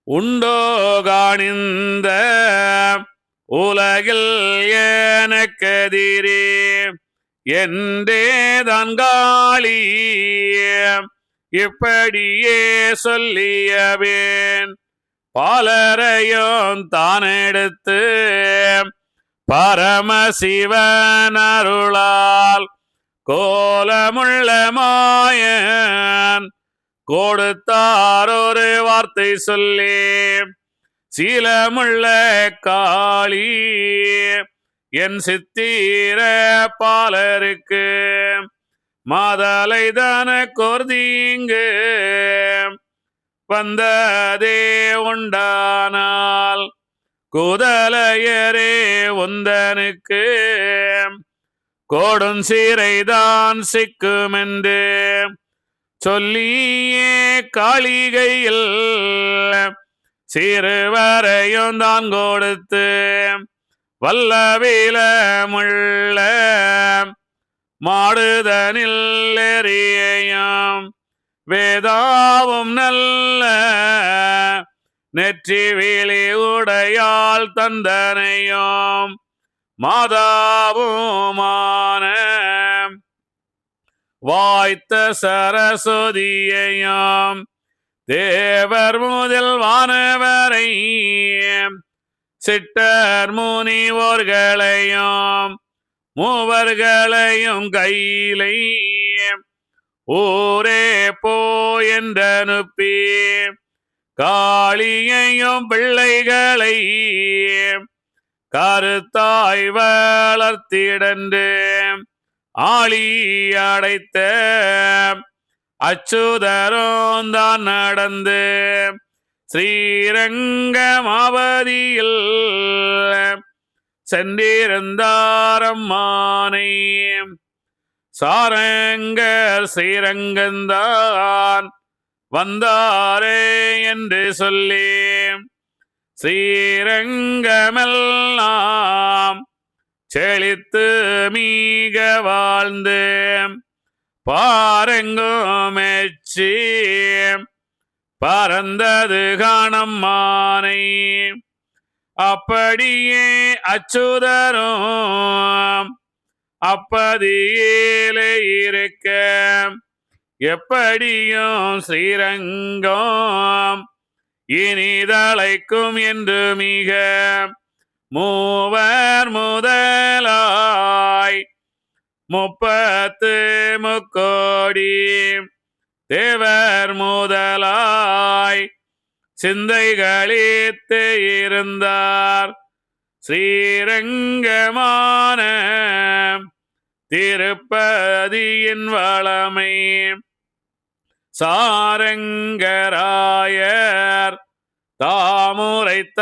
உண்டோ காணிந்த உலகில் எனக்கெதிரே என்றே தன்காளி இப்படியே சொல்லியவேன் பாலரையும் தானெடுத்து பரமசிவன் அருளால் கோலமுள்ள மாயன் கொடுத்தார் ஒரு வார்த்தை சொல்லி சீலமுள்ள காளி என் சித்திர பாலருக்கு மாதலைதான கோர்தீங்கு வந்ததே உண்டானால் குதலையரே உந்தனுக்கு கோடும் சீரைதான் சிக்குமென்று சொல்லியே காளிகையில் சிறுவரையும் தான் கொடுத்து வல்லவிலமுள்ள மாடுதனில் எறியையும் வேதாவும் நல்ல நெற்றி விழி உடையால் தந்தனையும் மாதாவுமான வாய்த்த சரஸ்வதியையும் தேவர் முதல் வானவரை சிட்டர் முனிவோர்களையும் மூவர்களையும் கையிலை ஊரே போயென்றனுப்பி காளியையும் பிள்ளைகளை கருத்தாய் வளர்த்திடன்று ஆளி அடைத்த அச்சுதரும் தான் நடந்து ஸ்ரீரங்கமாவதியில் சென்றிருந்தாரம்மானை சாரங்கர் ஸ்ரீரங்கந்தான் வந்தாரே என்று சொல்லி ஸ்ரீரங்கமெல்லாம் செழித்து மீக வாழ்ந்து பாரெங்கும் மெச்சி பறந்தது காணம்மானை அப்படியே அச்சுதரும் அப்பதியிலே இருக்க எப்படியும் ஸ்ரீரங்கம் இனிதழைக்கும் என்று மிக மூவர் முதலாய் 30 முக்கோடி தேவர் முதலாய் சிந்தைகளித்து இருந்தார் ஸ்ரீரங்கமான திருப்பதியின் வளமை சாரங்கராயர் தாமுரைத்தாரம்மானை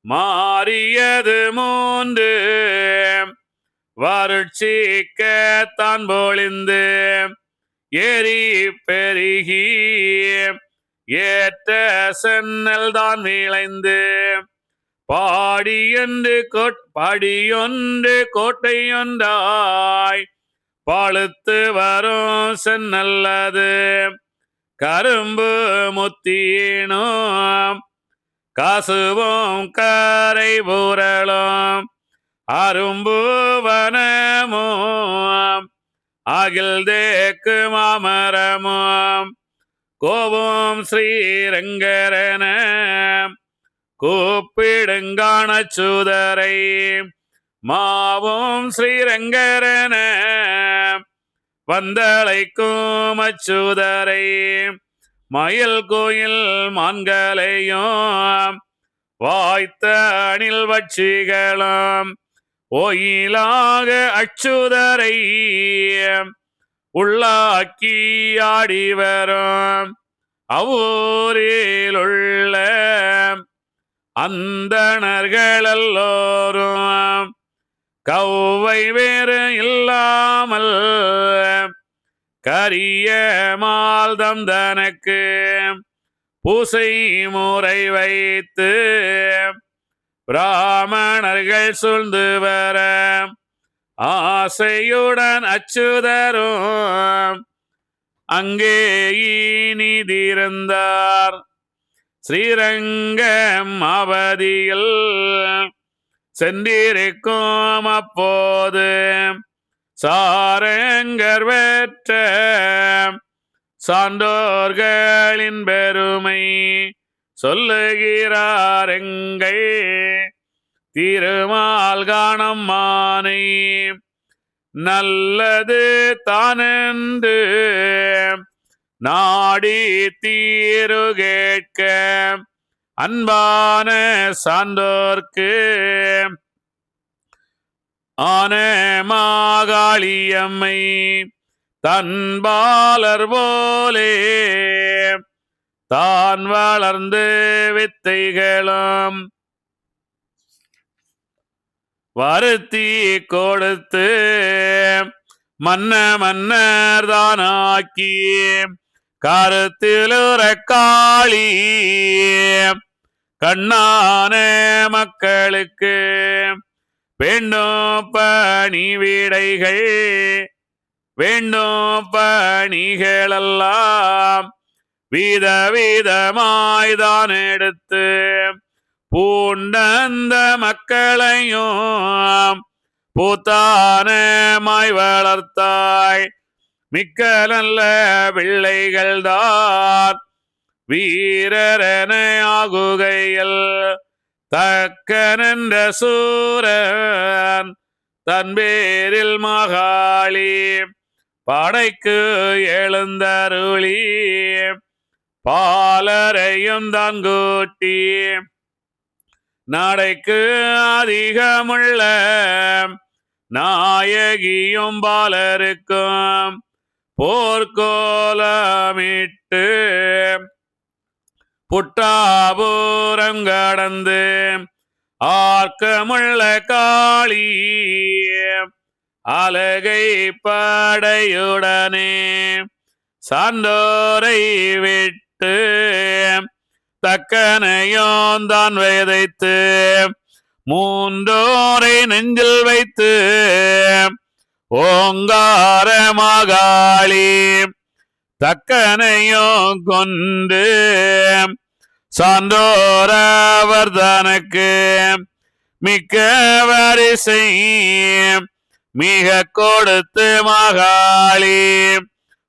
மாறியது 3 வறட்சிக்க தான் பொழிந்து ஏறி பெருகி ஏற்ற சென்னல் தான் விளைந்து பாடியொன்று கோட்டையொன்றாய் பழுத்து வரும் சென்னல்லது கரும்பு முத்தினும் காசுவும் கரை புரளும் அரும்பு வனமும் அகில் தேக்கு மாமரமும் கோபம் ஸ்ரீரங்கரன கூப்பிடுங்காணச்சுதரை மாவும் ஸ்ரீரங்கரன வந்தளைக்கும் அச்சுதரை மயில் கோயில் மான்களையும் வாய்த்த அணில் வட்சிகளும் ஓயிலாக அச்சுதரை உள்ளாக்கி ஆடி வரும் அவ்வூரில் உள்ள அந்தணர்கள் எல்லோரும் கௌவை வேறு இல்லாமல் கரிய மால்தம் தனக்கு பூசை முறை வைத்து பிராமணர்கள் சூழ்ந்து வர ஆசையுடன் அச்சுதரும் அங்கே இனிதிருந்தார். ஸ்ரீரங்கம் அவதியில் சென்றிருக்கும் அப்போது சாரங்கர் பெற்ற சான்றோர்களின் பெருமை சொல்லுகிறார் எங்கள் திருமால் காணம்மானை. நல்லது தானென்று நாடி தீரு கேட்க அன்பான சான்றோர்க்கு ஆன மாகாளியம்மை தன்பாலர் போலே தான் வளர்ந்து வித்தைகளும் வருத்தி கொடுத்து மன்னர் தானாக்கி கருத்திலுற காளி கண்ணான மக்களுக்கு வேண்டும் பணி விடைகள் வேண்டும் பணிகளெல்லாம் விதவிதமாய்தான் எடுத்து பூண்டந்த மக்களையும் பூத்தானமாய் வளர்த்தாய். மிக்க நல்ல பிள்ளைகள்தான் வீரரென ஆகுகையில் தக்கனென்ற சூரன் தன் பேரில் மகாளி படைக்கு எழுந்தருளி பாலரையும் தான் கூட்டி நாடைக்கு அதிகமுள்ள நாயகியும் பாலருக்கும் போர்க்கோலமிட்டு புட்டாபூரம் கடந்து ஆர்க்கமுள்ள காளி அலகை படையுடனே சான்றோரை விட்டு தக்கனையும் தான் விதைத்து மூன்றோரை நெஞ்சில் வைத்து ஓங்கார மகாளி தக்கனையும் கொண்டு சான்றோரவர் தனக்கு மிக்க வரிசை மிக கொடுத்து மகாளி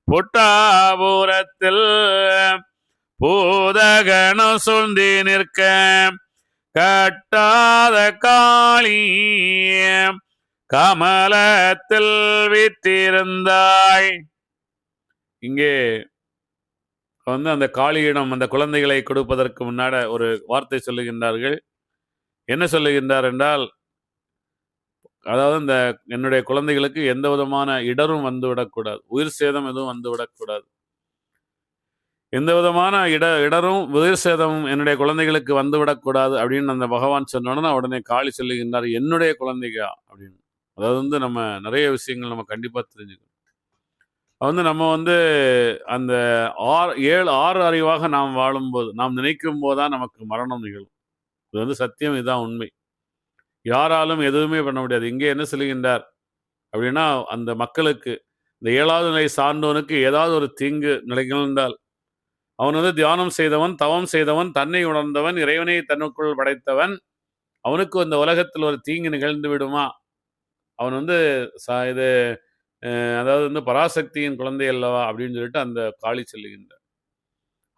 புட்டாபுரத்தில் பூதகணம் சுந்தி நிற்க கட்டாத காளி கமலத்தில் விற்றிருந்தாய். இங்கே அந்த காளியிடம் அந்த குழந்தைகளை கொடுப்பதற்கு முன்னாடி ஒரு வார்த்தை சொல்லுகின்றார்கள். என்ன சொல்லுகின்றார் என்றால், அதாவது இந்த என்னுடைய குழந்தைகளுக்கு எந்த விதமான இடரும் வந்துவிடக்கூடாது, உயிர் சேதம் எதுவும் வந்துவிடக்கூடாது, எந்த விதமான இடரும் உயிர் சேதமும் என்னுடைய குழந்தைகளுக்கு வந்துவிடக்கூடாது அப்படின்னு அந்த பகவான் சொன்னோன்னா உடனே காளி சொல்லுகின்றார், என்னுடைய குழந்தைகா அப்படின்னு. அதாவது நம்ம நிறைய விஷயங்கள் நம்ம கண்டிப்பாக தெரிஞ்சுக்கணும். நம்ம அந்த 6 அறிவாக நாம் வாழும்போது, நாம் நினைக்கும் போதுதான் நமக்கு மரணம் நிகழும். இது சத்தியம், இதுதான் உண்மை. யாராலும் எதுவுமே பண்ண முடியாது. இங்கே என்ன சொல்லுகின்றார் அப்படின்னா, அந்த மக்களுக்கு இந்த 7வது நிலை சார்ந்தவனுக்கு ஏதாவது ஒரு தீங்கு நிகழ்ந்தால், அவன் தியானம் செய்தவன், தவம் செய்தவன், தன்னை உணர்ந்தவன், இறைவனை தன்னுக்குள் படைத்தவன், அவனுக்கு இந்த உலகத்தில் ஒரு தீங்கு நிகழ்ந்து விடுமா? அவன் இது அதாவது பராசக்தியின் குழந்தை அல்லவா அப்படின்னு சொல்லிட்டு அந்த காளி சொல்லுகின்றார்.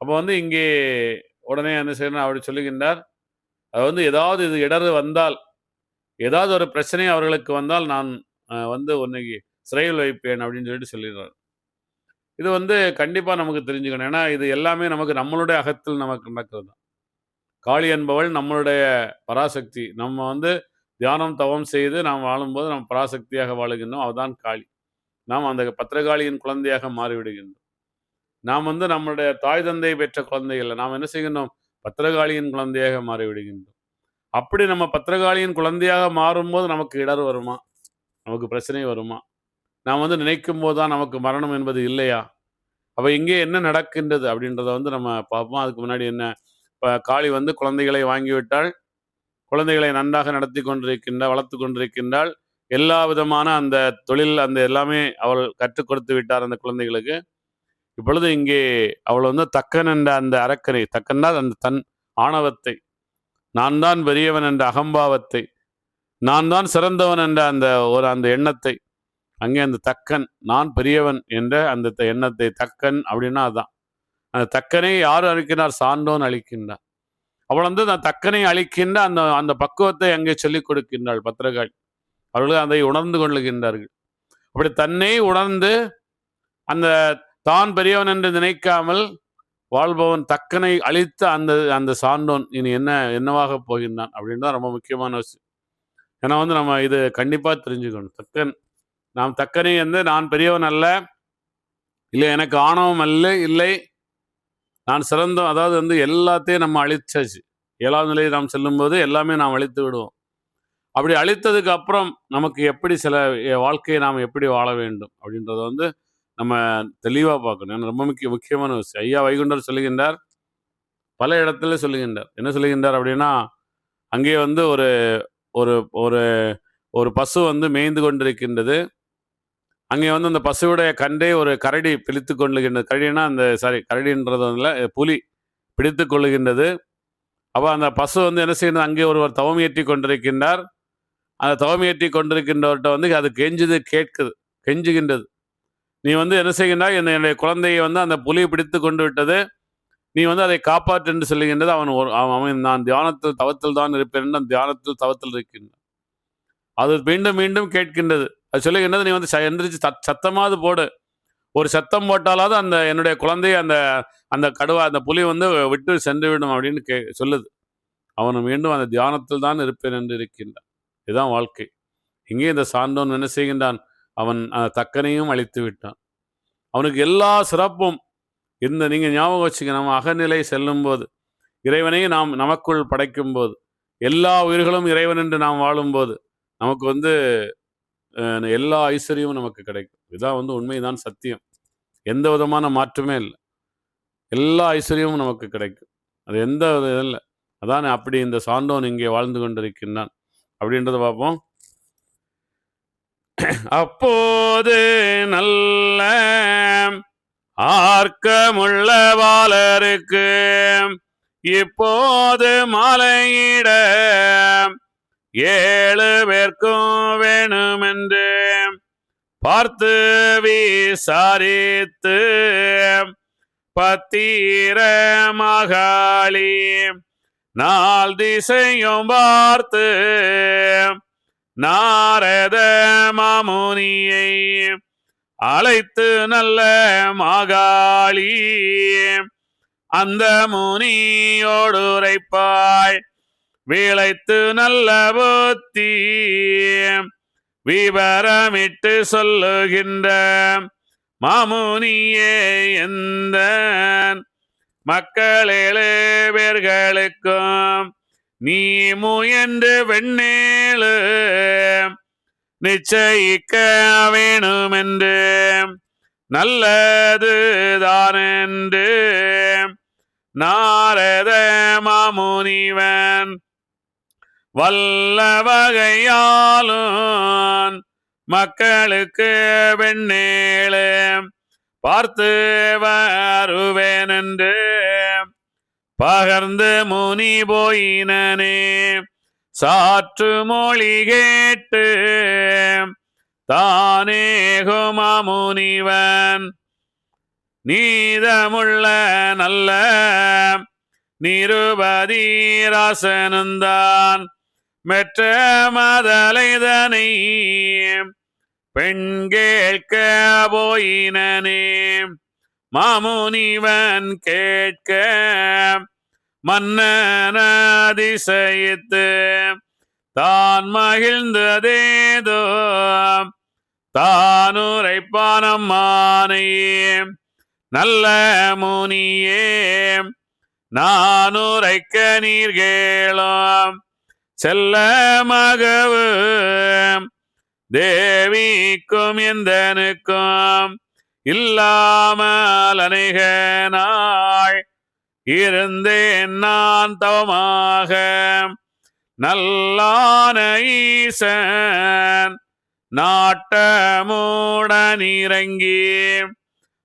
அப்போ இங்கே உடனே என்ன செய்யணும் அப்படி சொல்லுகின்றார். அது ஏதாவது இது இடர் வந்தால், ஏதாவது ஒரு பிரச்சனை அவர்களுக்கு வந்தால் நான் உன்னைக்கு சிறையில் வைப்பேன் அப்படின்னு சொல்லிட்டு சொல்லிடுறார். இது கண்டிப்பாக நமக்கு தெரிஞ்சுக்கணும். ஏன்னா இது எல்லாமே நம்மளுடைய அகத்தில் நமக்கு நடக்கிறது தான். காளி என்பவள் நம்மளுடைய பராசக்தி. நம்ம தியானம் தவம் செய்து நாம் வாழும்போது நம்ம பராசக்தியாக வாழுகின்றோம். அவதான் காளி. நாம் அந்த பத்திரகாளியின் குழந்தையாக மாறிவிடுகின்றோம். நாம் நம்மளுடைய தாய் தந்தை பெற்ற குழந்தைகள். நாம் என்ன செய்கின்றோம்? பத்திரகாளியின் குழந்தையாக மாறிவிடுகின்றோம். அப்படி நம்ம பத்திரகாளியின் குழந்தையாக மாறும்போது நமக்கு இடர் வருமா? நமக்கு பிரச்சனை வருமா? நாம் நினைக்கும் போது தான் நமக்கு மரணம் என்பது இல்லையா? அப்போ இங்கே என்ன நடக்கின்றது அப்படின்றத நம்ம பார்ப்போம். அதுக்கு முன்னாடி என்ன, இப்போ காளி குழந்தைகளை வாங்கிவிட்டால், குழந்தைகளை நன்றாக நடத்தி கொண்டிருக்கின்றாள், வளர்த்து கொண்டிருக்கின்றாள். எல்லா விதமான அந்த தொழில் அந்த எல்லாமே அவள் கற்றுக் கொடுத்து விட்டார் அந்த குழந்தைகளுக்கு. இப்பொழுது இங்கே அவள் வந்து தக்கன் என்ற அந்த அரக்கனை, தக்கன் தான் அந்த தன் ஆணவத்தை, நான் தான் பெரியவன் என்ற அகம்பாவத்தை, நான் தான் சிறந்தவன் என்ற அந்த எண்ணத்தை, அங்கே அந்த தக்கன், நான் பெரியவன் என்ற அந்த எண்ணத்தை, தக்கன் அப்படின்னா அதுதான். அந்த தக்கனை யார் அழிக்கின்றார்? சான்றோன் அழிக்கின்றார். அவள் வந்து அந்த தக்கனை அழிக்கின்ற அந்த அந்த பக்குவத்தை அங்கே சொல்லிக் கொடுக்கின்றாள் பத்திரகாளி. அவர்கள் அதை உணர்ந்து கொள்ளுகின்றார்கள். அப்படி தன்னை உணர்ந்து அந்த தான் பெரியவன் என்று நினைக்காமல் வாழ்பவன் தக்கனை அழித்த அந்த அந்த சான்றோன் இனி என்னவாக போகின்றான் அப்படின்றது ரொம்ப முக்கியமான விஷயம். ஏன்னா வந்து நம்ம இது கண்டிப்பா தெரிஞ்சுக்கணும். நாம் தக்கனை வந்து நான் பெரியவன் அல்ல, இல்லை எனக்கு ஆணவம் அல்ல, இல்லை நான் சிறந்தோம், அதாவது வந்து எல்லாத்தையும் நம்ம அழிச்சாச்சு. 7ஆவது நிலையை நாம் செல்லும்போது எல்லாமே நாம் அழித்து விடுவோம். அப்படி அழித்ததுக்கு அப்புறம் நமக்கு எப்படி சில வாழ்க்கையை நாம் எப்படி வாழ வேண்டும் அப்படின்றத வந்து நம்ம தெளிவாக பார்க்கணும். ரொம்ப முக்கியமான விஷயம். ஐயா வைகுண்டர் சொல்லுகின்றார், பல இடத்துல சொல்லுகின்றார். என்ன சொல்லுகின்றார் அப்படின்னா, அங்கே வந்து ஒரு ஒரு ஒரு ஒரு பசு வந்து மேய்ந்து கொண்டிருக்கின்றது. அங்கே வந்து அந்த பசுவுடைய கண்டை ஒரு கரடி பிடித்து கொள்ளுகின்றது. கரடினா கரடின்றது வந்து புலி பிடித்து கொள்ளுகின்றது. அப்போ அந்த பசு வந்து என்ன செய்யணும், அங்கே ஒருவர் தவம் ஏற்றி கொண்டிருக்கின்றார். அந்த தவம் ஏற்றி கொண்டிருக்கின்றவர்கிட்ட வந்து அது கெஞ்சுகின்றது. நீ வந்து என்ன செய்கின்றாய், என்னுடைய குழந்தையை வந்து அந்த புலி பிடித்து கொண்டு விட்டது, நீ வந்து அதை காப்பாற்று என்று சொல்லுகின்றது. அவன் நான் தியானத்தில் தவத்தில் தான் இருப்பேன் என்று தியானத்தில் தவத்தில் இருக்கின்றான். அது மீண்டும் மீண்டும் கேட்கின்றது. அது சொல்லுகின்றது, நீ வந்து எந்திரிச்சு சத்தமாவது போடு, ஒரு சத்தம் போட்டாலாவது அந்த என்னுடைய குழந்தையை அந்த அந்த அந்த புலி வந்து விட்டு சென்று விடும் அப்படின்னு சொல்லுது. அவன் மீண்டும் அந்த தியானத்தில் தான் இருப்பேன் என்று இருக்கின்றான். இதுதான் வாழ்க்கை. இங்கே இந்த சான்றோன் என்ன செய்கின்றான், அவன் அந்த தக்கனையும் அழித்து விட்டான். அவனுக்கு எல்லா சிறப்பும் நீங்க ஞாபகம் வச்சுக்க, நம்ம அகநிலை செல்லும் போது, இறைவனையும் நாம் நமக்குள் படைக்கும் போது, எல்லா உயிர்களும் இறைவன் என்று நாம் வாழும்போது நமக்கு வந்து எல்லா ஐஸ்வர்யமும் நமக்கு கிடைக்கும். இதுதான் வந்து உண்மைதான், சத்தியம். எந்த விதமான மாற்றமே இல்லை. எல்லா ஐஸ்வர்யமும் நமக்கு கிடைக்கும். அது எந்த இல்லை. அதான் அப்படி இந்த சான்றோன் இங்கே வாழ்ந்து கொண்டிருக்கின்றான் அப்படின்றத பார்ப்போம். அப்போது நல்ல ஆர்க்கமுள்ள வாளருக்கு இப்போது மாலையிட 7 பேர்க்கும் வேணுமென்று பார்த்து விசாரித்து பத்திர மகாளி 4 திசையும் பார்த்து நாரத மாமுனியை அழைத்து நல்ல மகாளி அந்த முனியோடு உரைப்பாய் விளைத்து நல்ல புத்தி விவரமிட்டு சொல்லுகின்ற மாமுனியே எந்த மக்கள் 7 பேர்களுக்கும் நீ முயன்று வெண்ணேழு நிச்சயிக்க வேணுமென்று நல்லது தானென்று நாரத மாமுனிவன் வல்ல வகையாலும் மக்களுக்கு வெண்ணேழு பார்த்து வருவேன் என்று பகர்ந்து முனி போயினே சாற்று மொழி கேட்டு தானேகுமா முனிவன் நீதமுள்ள நல்ல நிருபதீராசனந்தான் மெற்ற மதலைதனை பெண் கேட்க போயினே மாமுனிவன் கேட்க மன்னனதிசயித்து தான் மகிழ்ந்ததேதோ தானுரைப்பானம்மானே நல்ல முனியே நானுரைக்க நீர் கேளாம் செல்ல மகவு தேவிக்கும் எந்தனுக்கும் இல்லாமல் அநேக நாள் இருந்தேன் நான் தவமாக நல்லான ஈசன் நாட்டமுடன் இறங்கி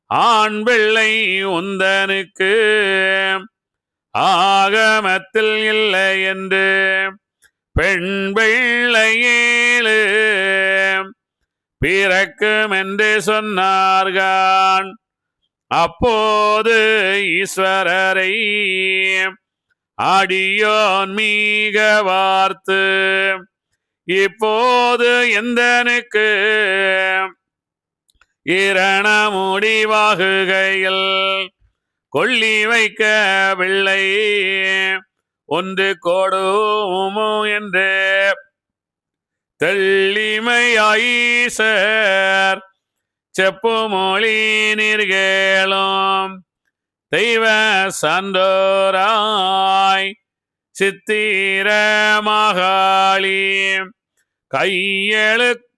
ஆண் பிள்ளை உந்தனுக்கு ஆகமத்தில் இல்லை என்று பெண் பிள்ளை 7 பிறக்கும் என்று சொன்னார்கள். அப்போது ஈஸ்வரரை அடியோன் மிக வார்த்து, இப்போது எந்தனுக்கு இரண முடிவாகுகையில் கொள்ளி வைக்க பிள்ளை ஒன்று கொடுமோ என்று தெள்ளிமையாயீசர் செப்பு மொழி நீர்கேளும் தெய்வ சான்றோராய் சித்திர மகாளி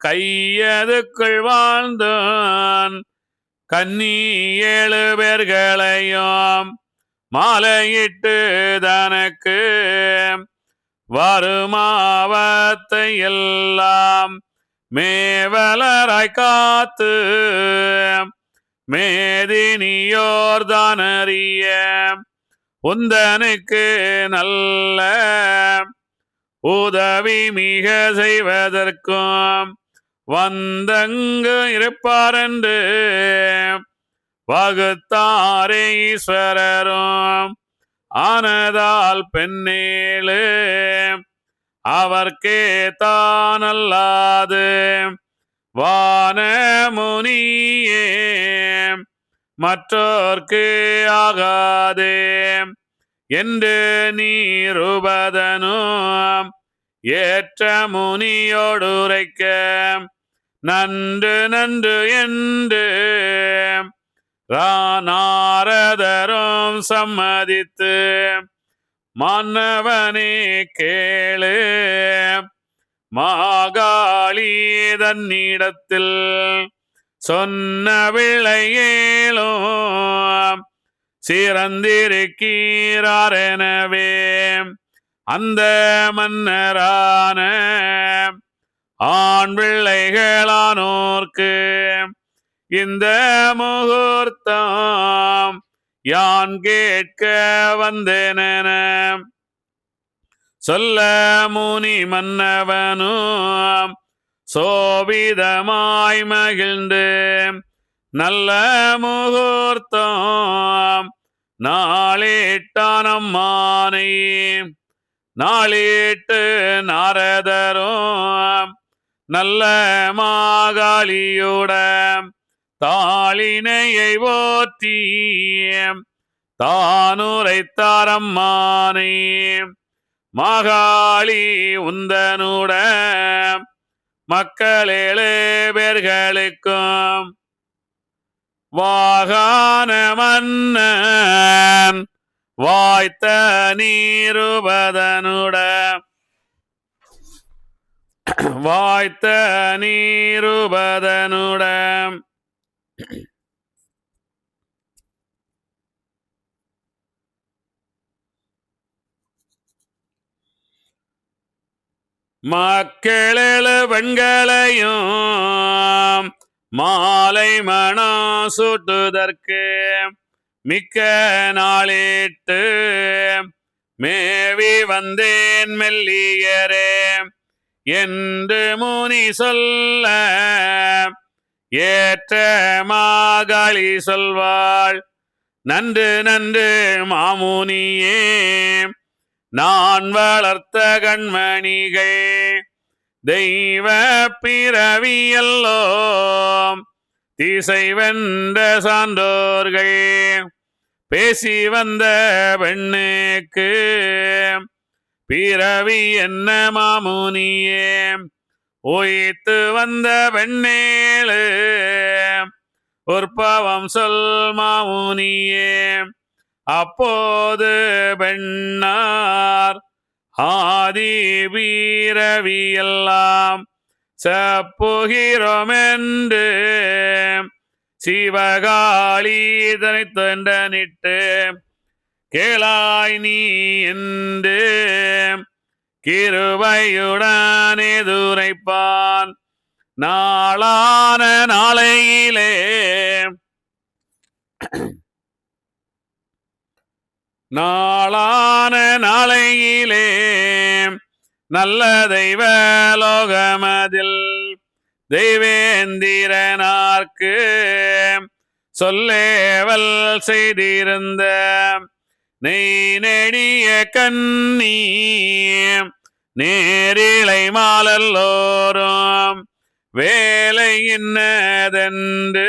கையதுக்குள் வாழ்ந்தான் கன்னி 7 பேர்களையும் மாலையிட்டு தனக்கு வருமாவத்தை எல்லாம் மேவலராய் காத்து மேதினியோர்தானறிய உந்தனுக்கு நல்ல உதவி மிக செய்வதற்கும் வந்தங்கு இருப்பாரென்று வகுத்தாரே ஈஸ்வரரும். ஆனதால் பெண்ணேழு அவர்க்கே தானல்லாது வானமுனியே மற்றோர்க்கு ஆகாதே என்று நீருபதனும் ஏற்ற முனியோடுரைக்க நன்று நன்று என்று நாரதரும் சம்மதித்து மன்னவனே கேளு மாகாளி தன்னிடத்தில் சொன்ன விளையேலும் சிறந்திருக்கிறாரெனவே அந்த மன்னரான ஆண் பிள்ளைகளானோர்க்கு இந்த முகூர்த்தம் யான் கேட்க வந்தேன சொல்ல முனி மன்னவனும் சோபிதமாய் மகிழ்ந்து நல்ல முகூர்த்தம் நாளிட்டானம்மானை நாளிட்டு நாரதரும் நல்ல மாகாளியோட தாளினையை ஓற்றி தானுரைத்தாரம்மானை மாகாளி உந்தனுட மக்கள் 7 பேர்களுக்கும் வாகான மன்னன் வாய்த்த நீருபதனுட மக்கள் 7 பெண்களையும் மாலை மணம் சூட்டுதற்கு மிக்க நாளிட்டு மேவி வந்தேன் மெல்லியரே என்று முனி சொல்ல ஏற்ற மாகாளி சொல்வாள் நன்று நன்று மாமுனியே நான் வளர்த்த கண்மணிகள் தெய்வ பிறவியல்லோ திசை வென்ற சான்றோர்கள் பேசி வந்த பெண்ணுக்கு பிறவி என்ன மாமுனியே உயித்து வந்த பெண்ணேழு உற்பவம் சொல் மாமுனியே அப்போது பெண்ணார் ஆதி வீரவியெல்லாம் செப்புகிறோம் என்று சிவகாளி இதனை தண்டனிட்டு கேளாய் நீ என்று கிருபையுடன் எதுரைப்பான் நாளான நாளையிலே நாளான நாளையிலே நல்ல தெய்வ லோகமதில் தெய்வேந்திரனார்க்கு சொல்லேவல் செய்திருந்த நெய் நெடிய கண்ணி நேரிலை மாலல்லோரும் வேலை இன்னதென்று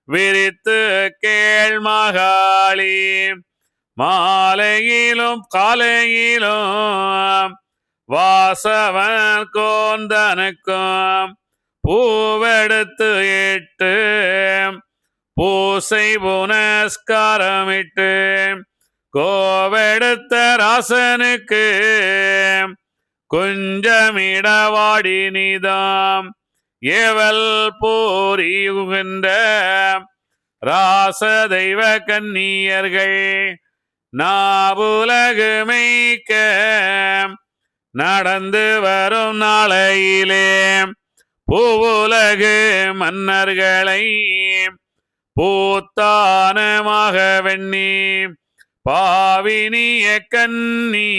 விரித்து கேள் மகாளி மாலையிலும் காலையிலும் வாசவன் கோந்தனுக்கும் பூவெடுத்து இட்டு பூசை புனஸ்காரமிட்டு கோவெடுத்த ராசனுக்கு குஞ்சமிடவாடி நீதாம் ஏவல் போரியுகின்ற ராச தெய்வ கன்னியர்கள் நாவுலகு மேய்க்க நடந்து வரும் நாளையிலே பூவுலகு மன்னர்களை பூத்தானமாக வெண்ணி பாவினிய கண்ணி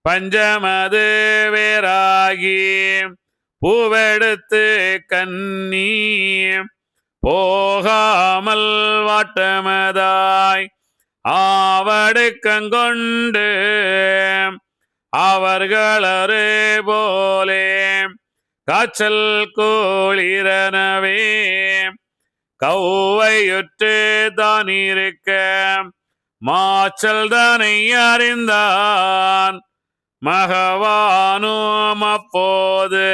பஞ்சமது வேறாகி பூவெடுத்து கண்ணி போகாமல் வாட்டமதாய் ஆவடுக்கங்கொண்டு அவர்களே போலே காய்ச்சல் கோளிரனவே கௌவையுற்று தான் இருக்க மாச்சல் தனை அறிந்தான் மகவானும் அப்போது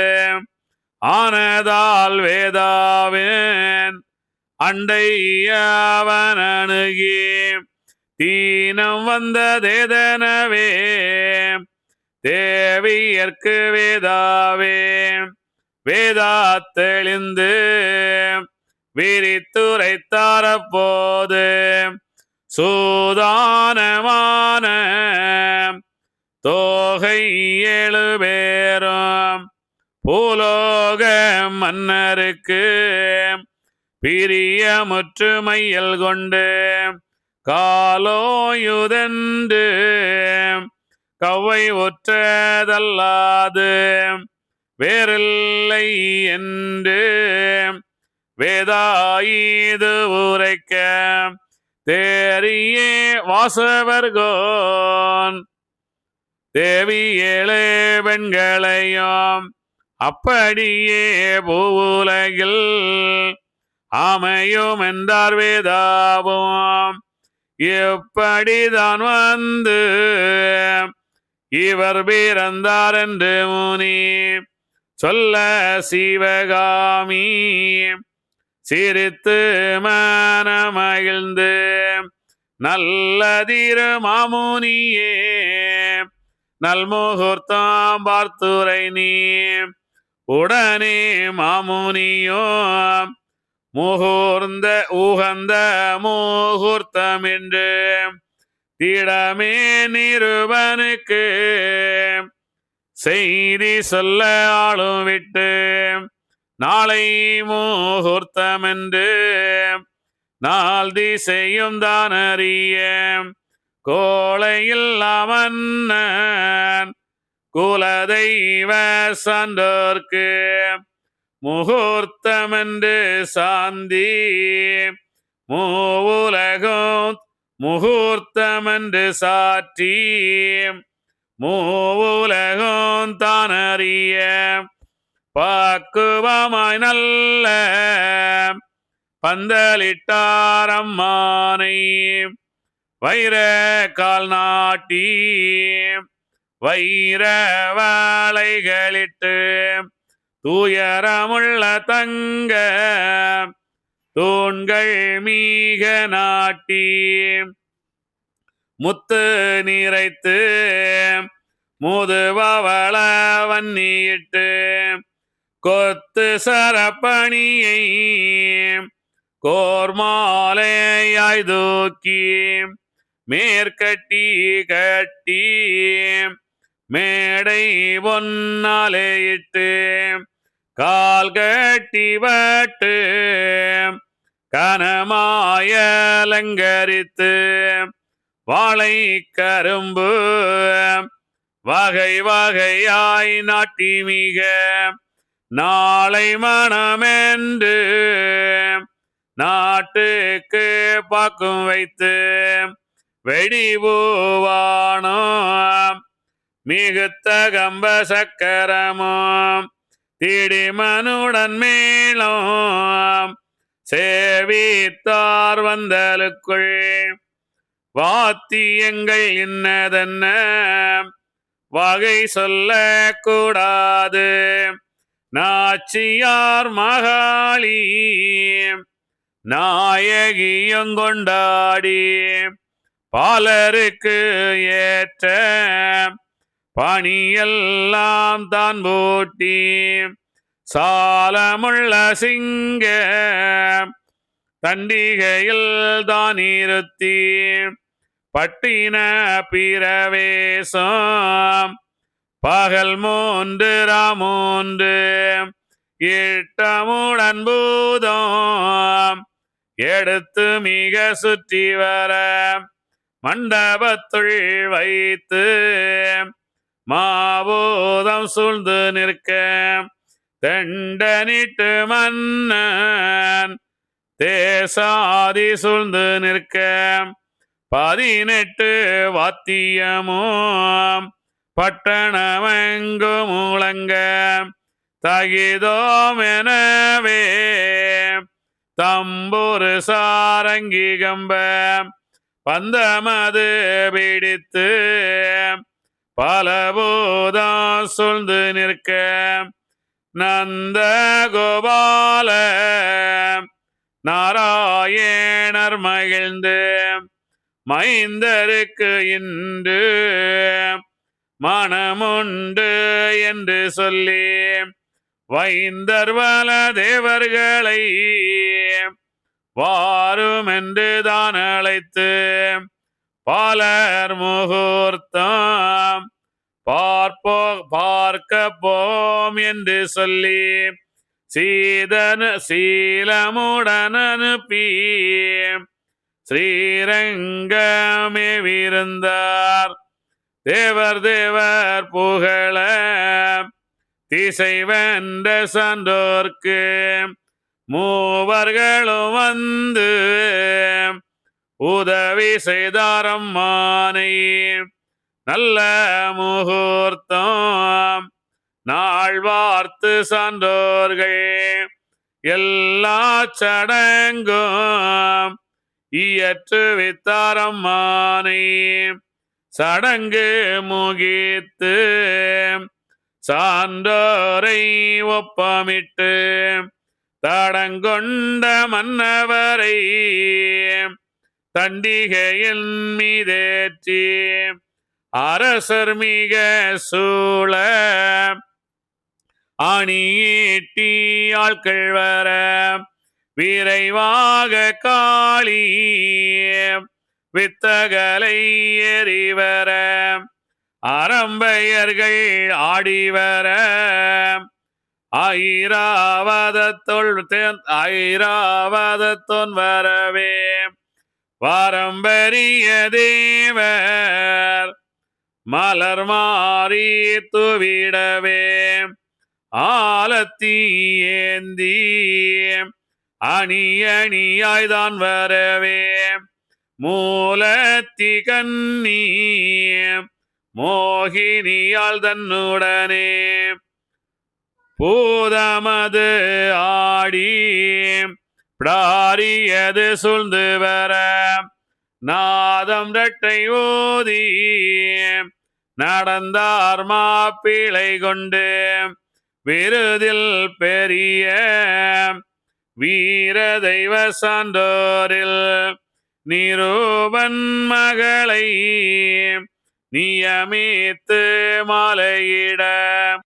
ஆனதால் வேதாவின் அண்டை அவன் அணுகி தீனம் வந்ததேதனவே தேவியர்க்கு வேதாவே வேதா தெளிந்து விரித்துரைத்தார போது சூதானமான தோகை 7 பேரும் பூலோக மன்னருக்கு பிரியமுற்று மையல் கொண்டு காலோயுதென்று கவ்வை ஒற்றதல்லாது வேறில்லை என்று வேதாயுது உரைக்க தேரியே வாசவர்கோன் தேவி 7 பெண்களையும் அப்படியே பூவுலகில் அமையும் என்றார் வேதாவும் எப்படிதான் வந்து இவர் பிறந்தார் என்று முனி சொல்ல சிவகாமி சிரித்து மனமகிழ்ந்து நல்ல திருமாமுனியே நல்முகூர்த்தம் பார்த்துரை நீ உடனே மாமுனியோ முகூர்ந்த உகந்த முகூர்த்தம் என்று திடமே நிருபனுக்கு செய்தி சொல்ல ஆளும் விட்டு நாளை முகூர்த்தம் என்று நாள் திசையும் தான் அறிய கோளையில் அமன்னன் குலதெய்வ சான்றோர்க்கு முகூர்த்தம் என்று சாந்தி மூவுலகும் முகூர்த்தம் என்று சாற்றி மூவுலகும் தான் அறிய பக்குவமாய் நல்ல பந்தலிட்டாரம்மானை வைர கால் நாட்டி வைர வாளைகளிட்டு தூயரமுள்ள தங்க தூண்கள் மீக நாட்டி முத்து நிறைத்து முதுபவள வன்னியிட்டு கொத்து சரப்பணியை கோர்மாலையாய் தூக்கி மேற்கட்டி கட்டி மேடை பொன்னாலையிட்டு கால் கட்டி வட்டு கனமாயலங்கரித்து வாழை கரும்பு வகை வகையாய் நாட்டி மிக நாளை மனமென்று நாட்டுக்கு பாக்கும் வைத்து வெடிபூவானோ மிகுத்த கம்ப சக்கரமும் திடிமனுடன் மேலும் சேவித்தார் வந்தலுக்குள் வாத்தியங்கள் இன்னதென்ன வகை சொல்ல கூடாது நாச்சியார் மகாளி நாயகியங்கொண்டாடி பாலருக்கு ஏற்ற பணியெல்லாம் தான் போட்டி சாலமுள்ள சிங்க தண்டிகையில் தான் இருத்தி பட்டின பிரவேசம் பகல் 3 3 இட்டமுடன் பூதம் எடுத்து மிக சுற்றி வர மண்டபத்துள் வைத்து மாபூதம் சூழ்ந்து நிற்க தெண்டனிட்டு மன்னன் தேசாதி சூழ்ந்து நிற்க 18 வாத்தியமும் பட்டணமெங்கு முழங்க தகிதோமெனவே தம்புரு சாரங்கி கம்ப பந்தமது பிடித்து பலபூதம் சூழ்ந்து நிற்க நந்த கோபால நாராயணர் மகிழ்ந்து மைந்தருக்கு இன்று மனமுண்டு என்று சொல்லி வைந்தர்வல தேவர்களை வாரும் என்று தான் அழைத்து பாலர் முகூர்த்தம் பார்க்க போம் என்று சொல்லி சீலமுடன் அனுப்பி ஸ்ரீரங்கமே விருந்தார் தேவர் புகழ திசை வென்ற சான்றோர்க்கு மூவர்களும் வந்து உதவி செய்தாரம்மானை நல்ல முகூர்த்தம் நாள் வார்த்து சான்றோர்கள் எல்லா சடங்கும் இயற்று வித்தாரம்மானை சடங்கு முகித்து சான்றோரை ஒப்பமிட்டு தடங்கொண்ட மன்னவரை தண்டிகையின் மீதேற்றி அரசர் மிக சூழ அணியீட்டி ஆட்கள் வர விரைவாக காளி வித்தகலை எறிவர அரம்பையர்கள் ஆடிவர ஐராவதத்தொன் வரவே வரம்பரிய தேவர் மலர் மாறி துவிடவே ஆலத்தி ஏந்தி அணியாய்தான் வரவே மூலத்தி கண்ணி மோகினியால் தன்னுடனே பூதமது ஆடி பிடாரியது சூழ்ந்து வர நாதம் இரட்டை ஊதி நடந்தார் மாப்பிளை கொண்டு விருதில் பெரிய வீர தெய்வ சான்றோரில் நிரூபன் மகளை நியமித்து மாலையிட